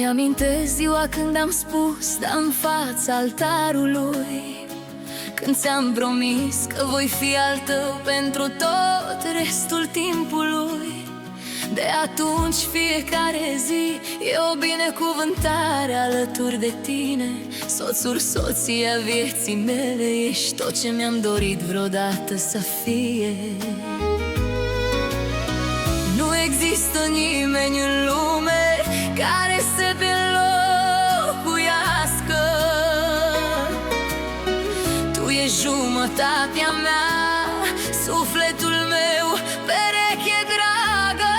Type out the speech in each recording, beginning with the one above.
Îmi amintesc ziua când am spus da în fața altarului, când ți-am promis că voi fi al tău pentru tot restul timpului. De atunci fiecare zi e o binecuvântare alături de tine. Soțul, soția vieții mele, ești tot ce mi-am dorit vreodată să fie. Nu există nimeni în lume care să te înlocuiască. Tu ești jumătatea mea, sufletul meu, pereche dragă.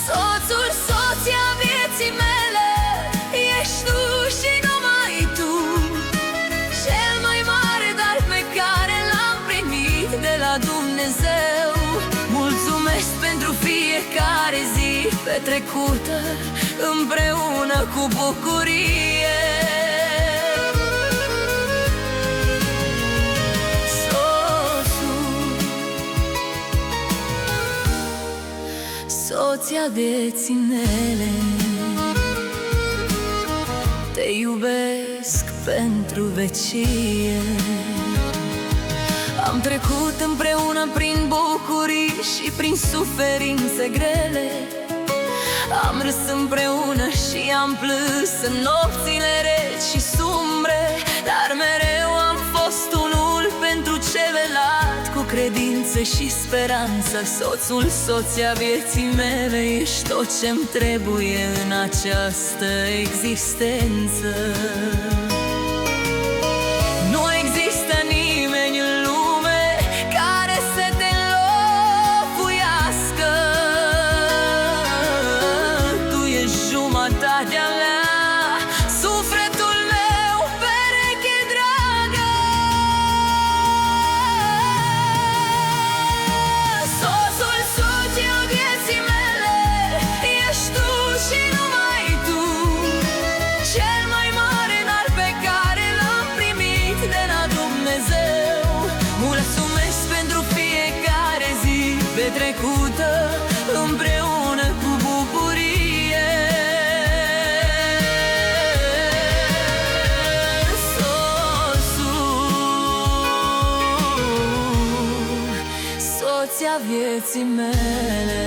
Soțul, soția vieții mele, ești tu și numai tu. Cel mai mare dar pe care l-am primit de la Dumnezeu. Mulțumesc pentru fiecare zi petrecută împreună cu bucurie. Soțul, soția vieții mele, te iubesc pentru vecie. Am trecut împreună prin bucurii și prin suferințe grele. Am râs împreună și am plâns în nopțile reci și sumbre. Dar mereu am fost unul pentru celălalt, cu credință și speranță. Soțul, soția vieții mele, ești tot ce-mi trebuie în această existență. Nu există nimeni în lume care să te înlocuiască. Tu ești jumătatea mea, sufletul meu, pereche dragă. Soțul, soția vieții mele, ești tu și numai tu. Cel mai mare dar pe care l-am primit de la Dumnezeu. Mulțumesc pentru fiecare zi petrecută împreună cu bucurie. Soțul, soția vieții mele.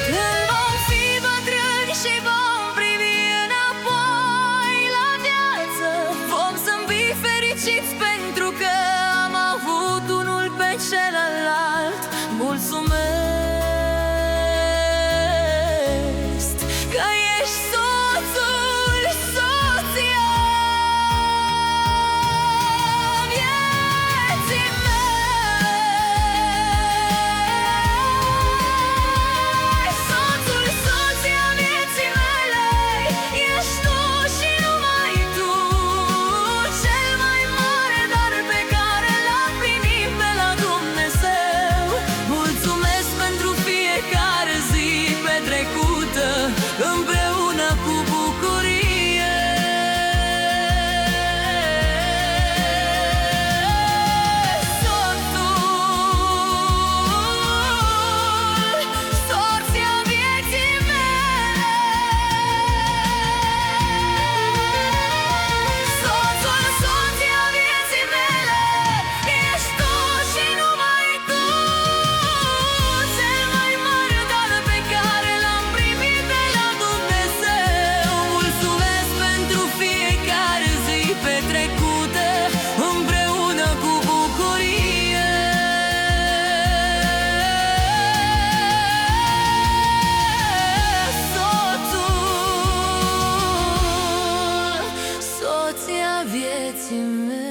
Când vom fi bătrâni și vom privi înapoi la viață, vom zâmbi fericiți pentru că am avut unul pe celălalt. Mulțumesc că ești soțul, soția vieții mele. Soțul, soția vieții mele, ești tu și numai tu. Cel mai mare dar pe care l-am primit de la Dumnezeu. Mulțumesc pentru fiecare zi petrecută împreună cu bucurie. Soțul, soția vieții mele. Soțul, soția vieții mele, ești tu și numai tu. Cel mai mare dar pe care l-am primit de la Dumnezeu. Mulțumesc pentru fiecare zi petrecută împreună cu bucurie. Soțul, soția vieții mele.